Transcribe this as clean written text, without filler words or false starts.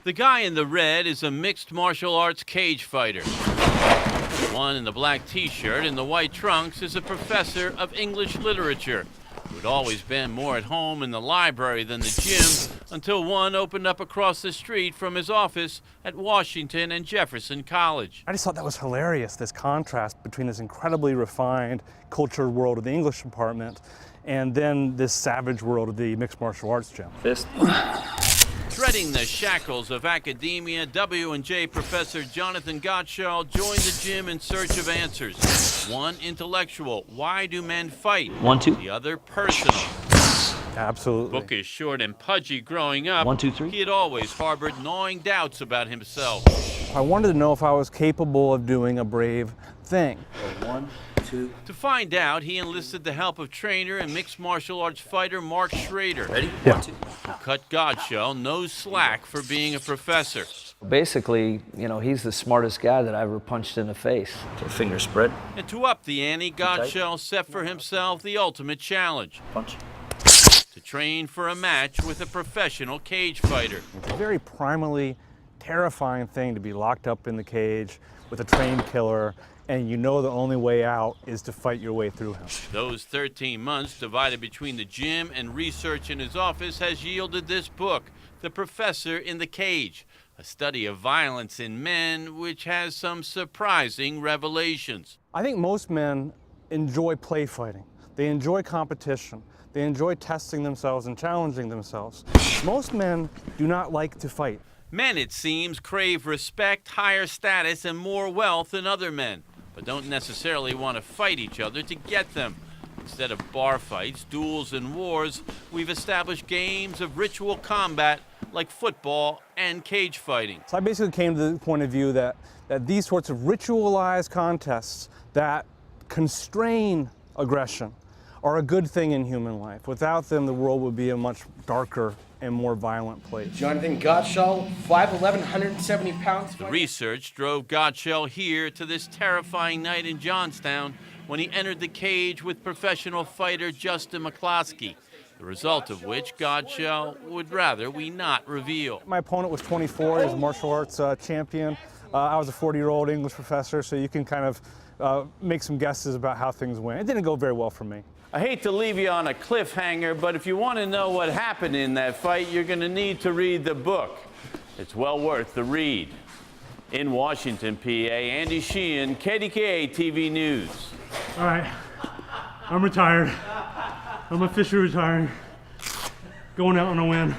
The guy in the red is a mixed martial arts cage fighter. The one in the black t-shirt and the white trunks is a professor of English literature who'd always been more at home in the library than the gym until one opened up across the street from his office at Washington and Jefferson College. I just thought that was hilarious, this contrast between this incredibly refined cultured world of the English department and then this savage world of the mixed martial arts gym. Fist. Treading the shackles of academia, W&J professor Jonathan Gottschall joined the gym in search of answers. One intellectual, why do men fight? 1, 2. The other personal. Absolutely. Bookish, short, and pudgy growing up, 1, 2, 3. he had always harbored gnawing doubts about himself. I wanted to know if I was capable of doing a brave thing. 1, 2. To find out, he enlisted the help of trainer and mixed martial arts fighter Mark Schrader, Ready? Yeah. 1, 2. who cut Gottschall no slack for being a professor. Basically, he's the smartest guy that I ever punched in the face. So finger spread. And to up the ante, Gottschall set for himself the ultimate challenge: Punch. to train for a match with a professional cage fighter. It's a very primally terrifying thing to be locked up in the cage with a trained killer, and you know the only way out is to fight your way through him. Those 13 months divided between the gym and research in his office has yielded this book, The Professor in the Cage, a study of violence in men which has some surprising revelations. I think most men enjoy play fighting. They enjoy competition. They enjoy testing themselves and challenging themselves. Most men do not like to fight. Men, it seems, crave respect, higher status, and more wealth than other men, but don't necessarily want to fight each other to get them. Instead of bar fights, duels, and wars, we've established games of ritual combat like football and cage fighting. So I basically came to the point of view that these sorts of ritualized contests that constrain aggression are a good thing in human life. Without them, the world would be a much darker and more violent place. Jonathan Gottschall, 5'11", 170 pounds. The research drove Gottschall here to this terrifying night in Johnstown when he entered the cage with professional fighter Justin McCloskey, the result of which Gottschall would rather we not reveal. My opponent was 24, he was a martial arts champion. I was a 40-year-old English professor, so you can kind of make some guesses about how things went. It didn't go very well for me. I hate to leave you on a cliffhanger, but if you want to know what happened in that fight, you're going to need to read the book. It's well worth the read. In Washington, PA, Andy Sheehan, KDKA TV News. All right, I'm retired. I'm officially retiring. Going out on a win.